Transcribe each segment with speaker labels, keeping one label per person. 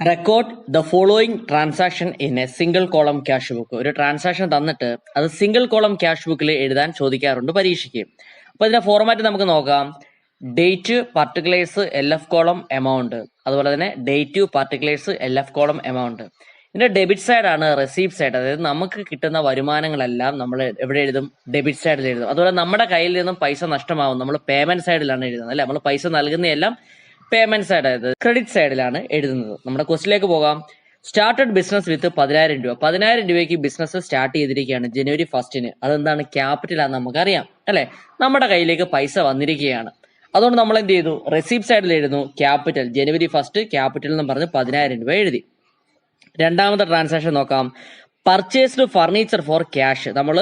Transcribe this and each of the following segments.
Speaker 1: Record the following transaction in A single column cash book. ഒരു transaction തന്നിട്ട് അത് single column cash ബുക്കിൽ എഴുതാൻ ചോദിക്കാറുണ്ട് പരീക്ഷയ്ക്ക്. അപ്പൊ ഇതിന്റെ ഫോർമാറ്റ് നമുക്ക് നോക്കാം. Date, particulars, LF column, amount. അതുപോലെ തന്നെ date, particulars, LF column, amount. ഇതിന്റെ ഡെബിറ്റ് സൈഡ് ആണ് റെസീപ്റ്റ് സൈഡ്. അതായത് നമുക്ക് കിട്ടുന്ന വരുമാനങ്ങളെല്ലാം നമ്മൾ എവിടെ എഴുതും? ഡെബിറ്റ് സൈഡിൽ എഴുതും. അതുപോലെ നമ്മുടെ കയ്യിൽ നിന്നും പൈസ നഷ്ടമാവും, നമ്മൾ പേയ്മെന്റ് സൈഡിലാണ് എഴുതുന്നത് അല്ലെ. നമ്മൾ പൈസ നൽകുന്നതെല്ലാം പേയ്മെന്റ് സൈഡ്, അതായത് ക്രെഡിറ്റ് സൈഡിലാണ് എഴുതുന്നത്. നമ്മുടെ ക്വസ്റ്റിലേക്ക് പോകാം. സ്റ്റാർട്ടഡ് ബിസിനസ് വിത്ത് 10,000 രൂപ. 10,000 രൂപയ്ക്ക് ബിസിനസ് സ്റ്റാർട്ട് ചെയ്തിരിക്കുകയാണ് ജനുവരി 1. അതെന്താണ്? ക്യാപിറ്റൽ ആണെന്ന് നമുക്കറിയാം അല്ലെ. നമ്മുടെ കയ്യിലേക്ക് പൈസ വന്നിരിക്കുകയാണ്. അതുകൊണ്ട് നമ്മൾ എന്ത് ചെയ്തു? റെസിപ്റ്റ് സൈഡിൽ എഴുതുന്നു ക്യാപിറ്റൽ, ജനുവരി 1 ക്യാപിറ്റൽ എന്ന് പറഞ്ഞ് 10,000 രൂപ എഴുതി. രണ്ടാമത്തെ ട്രാൻസാക്ഷൻ നോക്കാം. Purchased furniture for cash. നമ്മൾ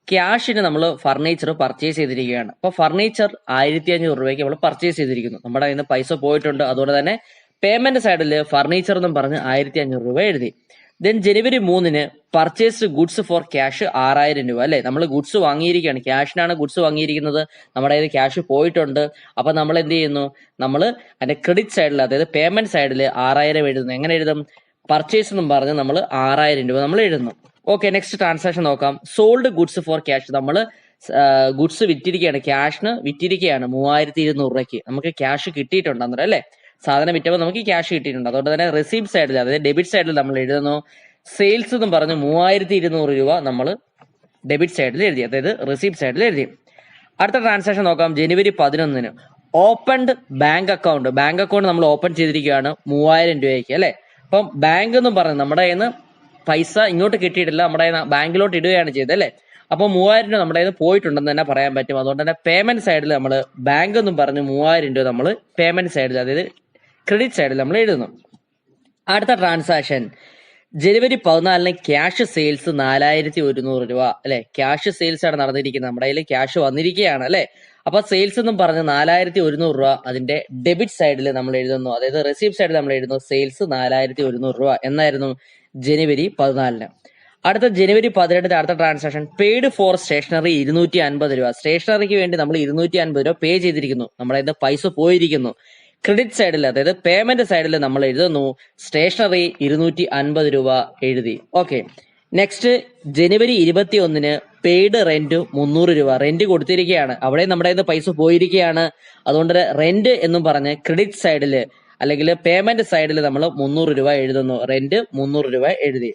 Speaker 1: ക്യാഷിന് നമ്മൾ ഫർണിച്ചർ പർച്ചേസ് ചെയ്തിരിക്കുകയാണ്. അപ്പൊ ഫർണിച്ചർ 1,500 രൂപയ്ക്ക് നമ്മൾ പർച്ചേസ് ചെയ്തിരിക്കുന്നു. നമ്മുടെ കയ്യിൽ നിന്ന് പൈസ പോയിട്ടുണ്ട്. അതുകൊണ്ട് തന്നെ പേയ്മെന്റ് സൈഡിൽ ഫർണിച്ചർ എന്നും പറഞ്ഞ് 1,500 രൂപ എഴുതി. Then January 3 purchased goods for cash 6,000 രൂപ അല്ലെ. നമ്മൾ ഗുഡ്സ് വാങ്ങിയിരിക്കുകയാണ്, ക്യാഷിനാണ് ഗുഡ്സ് വാങ്ങിയിരിക്കുന്നത്, നമ്മുടെ കയ്യിൽ ക്യാഷ് പോയിട്ടുണ്ട്. അപ്പൊ നമ്മൾ എന്ത് ചെയ്യുന്നു? നമ്മൾ അതിന്റെ ക്രെഡിറ്റ് സൈഡിൽ, അതായത് പേയ്മെന്റ് സൈഡിൽ 6,000 എഴുതുന്നു. എങ്ങനെ എഴുതും? പർച്ചേസ് എന്നും പറഞ്ഞ് നമ്മൾ 6,000 രൂപ നമ്മൾ എഴുതുന്നു. ഓക്കെ, നെക്സ്റ്റ് ട്രാൻസാക്ഷൻ നോക്കാം. Sold goods for cash. നമ്മൾ ഗുഡ്സ് വിറ്റിരിക്കുകയാണ്, ക്യാഷിന് വിറ്റിരിക്കുകയാണ് 3,200 രൂപയ്ക്ക്. നമുക്ക് ക്യാഷ് കിട്ടിയിട്ടുണ്ട് അന്നേരം അല്ലെ. സാധനം വിറ്റപ്പോൾ നമുക്ക് ക്യാഷ് കിട്ടിയിട്ടുണ്ട്. അതുകൊണ്ട് തന്നെ റെസീപ്റ്റ് സൈഡിൽ, അതായത് ഡെബിറ്റ് സൈഡിൽ നമ്മൾ എഴുതുന്നു സെയിൽസ് എന്നും പറഞ്ഞ് 3,200 രൂപ നമ്മൾ ഡെബിറ്റ് സൈഡിൽ എഴുതി, അതായത് റെസീപ്റ്റ് സൈഡിൽ എഴുതി. അടുത്ത ട്രാൻസാക്ഷൻ നോക്കാം. ജനുവരി 11 opened bank account. Bank account നമ്മൾ ഓപ്പൺ ചെയ്തിരിക്കുകയാണ് 3,000 രൂപയ്ക്ക് അല്ലെ. അപ്പം ബാങ്ക് എന്നും പറഞ്ഞ് നമ്മുടെ കയ്യിൽ നിന്ന് പൈസ ഇങ്ങോട്ട് കിട്ടിയിട്ടില്ല, നമ്മുടെ ബാങ്കിലോട്ട് ഇടുകയാണ് ചെയ്തത് അല്ലെ. അപ്പൊ 3,000 രൂപ നമ്മുടെ കയ്യിൽ പോയിട്ടുണ്ടെന്ന് തന്നെ പറയാൻ പറ്റും. അതുകൊണ്ട് തന്നെ പേയ്മെന്റ് സൈഡിൽ നമ്മൾ ബാങ്ക് എന്നും പറഞ്ഞ് 3,000 രൂപ നമ്മൾ പേയ്മെന്റ് സൈഡിൽ, അതായത് ക്രെഡിറ്റ് സൈഡിൽ നമ്മൾ എഴുതുന്നു. അടുത്ത ട്രാൻസാക്ഷൻ ജനുവരി 14 ക്യാഷ് സെയിൽസ് 4,100 രൂപ അല്ലെ. ക്യാഷ് സെയിൽസ് ആണ് നടന്നിരിക്കുന്നത്, നമ്മുടെ കയ്യിൽ ക്യാഷ് വന്നിരിക്കുകയാണ് അല്ലെ. അപ്പൊ സെയിൽസ് എന്നും പറഞ്ഞ് 4,100 രൂപ അതിന്റെ ഡെബിറ്റ് സൈഡിൽ നമ്മൾ എഴുതുന്നു, അതായത് റെസീപ്റ്റ് സൈഡിൽ നമ്മൾ എഴുതുന്നു സെയിൽസ് 4,100 രൂപ എന്നായിരുന്നു ജനുവരി 14. അടുത്ത ജനുവരി 18 അടുത്ത ട്രാൻസാക്ഷൻ പെയ്ഡ് ഫോർ സ്റ്റേഷനറി 250 രൂപ. സ്റ്റേഷനറിക്ക് വേണ്ടി നമ്മൾ 250 രൂപ പേ ചെയ്തിരിക്കുന്നു, നമ്മുടെ കയ്യിൽ പൈസ പോയിരിക്കുന്നു. ക്രെഡിറ്റ് സൈഡിൽ, അതായത് പേയ്മെന്റ് സൈഡിൽ നമ്മൾ എഴുതുന്നു സ്റ്റേഷനറി 250 രൂപ എഴുതി. ഓക്കെ, നെക്സ്റ്റ് ജനുവരി 21 പെയ്ഡ് റെന്റ് 300 രൂപ. റെന്റ് കൊടുത്തിരിക്കുകയാണ്, അവിടെ നമ്മുടെ കയ്യിൽ പൈസ പോയിരിക്കുകയാണ്. അതുകൊണ്ട് റെന്റ് എന്നും പറഞ്ഞ് ക്രെഡിറ്റ് സൈഡിൽ അല്ലെങ്കിൽ പേയ്മെന്റ് സൈഡിൽ നമ്മൾ 300 രൂപ എഴുതുന്നു, റെന്റ് 300 രൂപ എഴുതി.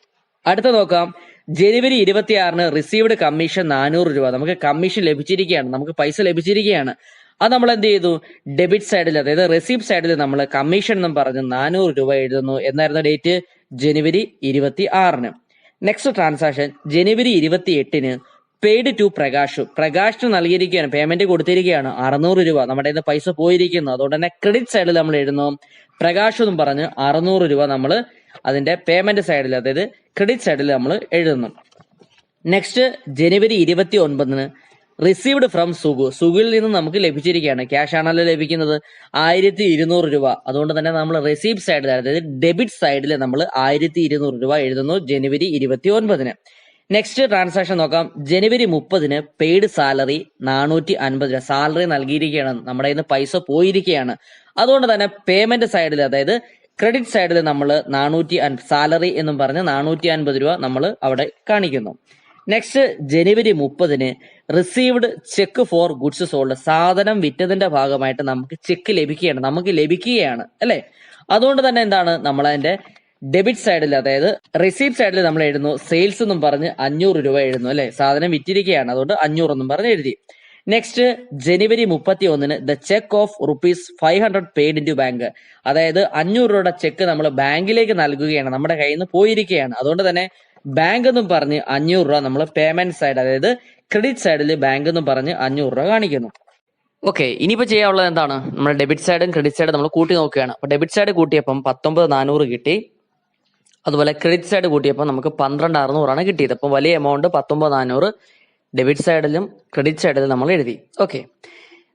Speaker 1: അടുത്ത നോക്കാം. ജനുവരി 26 റിസീവ്ഡ് കമ്മീഷൻ 400 രൂപ. നമുക്ക് കമ്മീഷൻ ലഭിച്ചിരിക്കുകയാണ്, നമുക്ക് പൈസ ലഭിച്ചിരിക്കുകയാണ്. അത് നമ്മൾ എന്ത് ചെയ്തു? ഡെബിറ്റ് സൈഡിൽ, അതായത് റെസീപ്റ്റ് സൈഡിൽ നമ്മൾ കമ്മീഷൻ എന്നും പറഞ്ഞ് 400 രൂപ എഴുതുന്നു. എന്നായിരുന്നു ഡേറ്റ്? ജനുവരി 26. Next transaction January 28 paid to Prakash. പ്രകാശിന് നൽകിയിരിക്കുകയാണ്, പേയ്മെന്റ് കൊടുത്തിരിക്കുകയാണ് 600 രൂപ, നമ്മുടെ കയ്യിൽ പൈസ പോയിരിക്കുന്നു. അതുകൊണ്ട് തന്നെ ക്രെഡിറ്റ് സൈഡിൽ നമ്മൾ എഴുതുന്നു പ്രകാശ് എന്നും പറഞ്ഞ് 600 രൂപ നമ്മൾ അതിന്റെ പേയ്മെന്റ് സൈഡിൽ, അതായത് ക്രെഡിറ്റ് സൈഡിൽ നമ്മൾ എഴുതുന്നു. Next January 29 received from Sugu. സുഗുവിൽ നിന്ന് നമുക്ക് ലഭിച്ചിരിക്കുകയാണ്, ക്യാഷ് ആണല്ലോ ലഭിക്കുന്നത്, 1,200 രൂപ. അതുകൊണ്ട് തന്നെ നമ്മൾ റെസീപ്റ്റ് സൈഡിൽ, അതായത് ഡെബിറ്റ് സൈഡിൽ നമ്മൾ 1,200 രൂപ എഴുതുന്നു ജനുവരി 29. നെക്സ്റ്റ് ട്രാൻസാക്ഷൻ നോക്കാം. ജനുവരി 30 പെയ്ഡ് സാലറി 450 രൂപ. സാലറി നൽകിയിരിക്കുകയാണ്, നമ്മുടെ കയ്യിൽ നിന്ന് പൈസ പോയിരിക്കുകയാണ്. അതുകൊണ്ട് തന്നെ പേയ്മെന്റ് സൈഡിൽ, അതായത് ക്രെഡിറ്റ് സൈഡിൽ നമ്മൾ 450 സാലറി എന്നും പറഞ്ഞ് 450 രൂപ നമ്മൾ അവിടെ കാണിക്കുന്നു. നെക്സ്റ്റ് ജനുവരി 30 received check four goods sold. സാധനം വിറ്റതിന്റെ ഭാഗമായിട്ട് നമുക്ക് ചെക്ക് ലഭിക്കുകയാണ് അല്ലെ. അതുകൊണ്ട് തന്നെ എന്താണ്, നമ്മൾ അതിന്റെ ഡെബിറ്റ് സൈഡിൽ, അതായത് റിസീപ്റ്റ് സൈഡിൽ നമ്മൾ എഴുതുന്നു സെയിൽസ് എന്നും പറഞ്ഞ് 500 രൂപ എഴുതുന്നു അല്ലെ. സാധനം വിറ്റിരിക്കുകയാണ്, അതുകൊണ്ട് 500 എന്നും പറഞ്ഞ് എഴുതി. Next January 31 the cheque of ₹500 paid in to bank. അതായത് 500 രൂപയുടെ ചെക്ക് നമ്മൾ ബാങ്കിലേക്ക് നൽകുകയാണ്, നമ്മുടെ കയ്യിൽ നിന്ന് പോയിരിക്കുകയാണ്. അതുകൊണ്ട് തന്നെ ബാങ്ക് എന്നും പറഞ്ഞ് 500 രൂപ നമ്മൾ പേയ്മെന്റ് സൈഡ്, അതായത് ക്രെഡിറ്റ് സൈഡിൽ ബാങ്ക് എന്നും പറഞ്ഞ് 500 രൂപ കാണിക്കുന്നു. ഓക്കെ, ഇനിയിപ്പോ ചെയ്യാനുള്ളത് എന്താണ്? നമ്മൾ ഡെബിറ്റ് സൈഡും ക്രെഡിറ്റ് സൈഡും നമ്മൾ കൂട്ടി നോക്കുകയാണ്. അപ്പൊ ഡെബിറ്റ് സൈഡ് കൂട്ടിയപ്പം 19,400 കിട്ടി. അതുപോലെ ക്രെഡിറ്റ് സൈഡ് കൂട്ടിയപ്പോൾ നമുക്ക് 12,600 കിട്ടിയത്. അപ്പം വലിയ എമൗണ്ട് 19,400 ഡെബിറ്റ് സൈഡിലും ക്രെഡിറ്റ് സൈഡിലും നമ്മൾ എഴുതി. ഓക്കെ,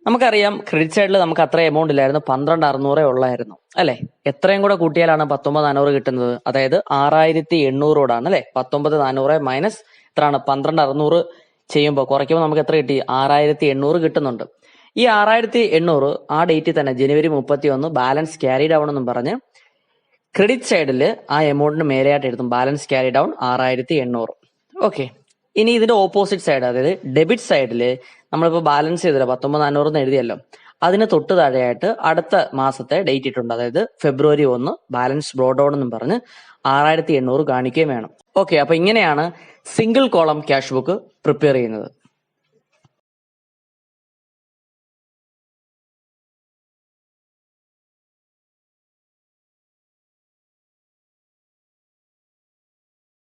Speaker 1: നമുക്കറിയാം ക്രെഡിറ്റ് സൈഡിൽ നമുക്ക് അത്ര എമൗണ്ട് ഇല്ലായിരുന്നു, 12,600 ഉള്ളായിരുന്നു അല്ലെ. എത്രയും കൂടെ കൂട്ടിയാലാണ് 19,400 കിട്ടുന്നത്? അതായത് 6,800 അല്ലെ. 19,400 മൈനസ് എത്രയാണ്? 12,600 ചെയ്യുമ്പോൾ കുറയ്ക്കുമ്പോൾ നമുക്ക് എത്ര കിട്ടി? 6,800 കിട്ടുന്നുണ്ട്. ഈ 6,800 ആ ഡേറ്റിൽ തന്നെ ജനുവരി 31 ബാലൻസ് ക്യാരി ഡൗൺ എന്നും പറഞ്ഞ് ക്രെഡിറ്റ് സൈഡിൽ ആ എമൗണ്ടിന് മേലെയായിട്ട് എഴുതും ബാലൻസ് ക്യാരി ഡൗൺ 6800. ഓക്കെ, ഇനി ഇതിന്റെ ഓപ്പോസിറ്റ് സൈഡ്, അതായത് ഡെബിറ്റ് സൈഡിൽ നമ്മളിപ്പോൾ ബാലൻസ് ചെയ്തില്ല 19400 എന്ന് എഴുതിയല്ലോ, അതിന് തൊട്ട് താഴെയായിട്ട് അടുത്ത മാസത്തെ ഡേറ്റ് ഇട്ടുണ്ട്, അതായത് February 1 ബാലൻസ് ബ്രോ ഡൗൺ എന്നും പറഞ്ഞ് 6800 കാണിക്കുകയും വേണം. ഓക്കെ, അപ്പൊ ഇങ്ങനെയാണ് single column cash book prepare ചെയ്യുന്നത്.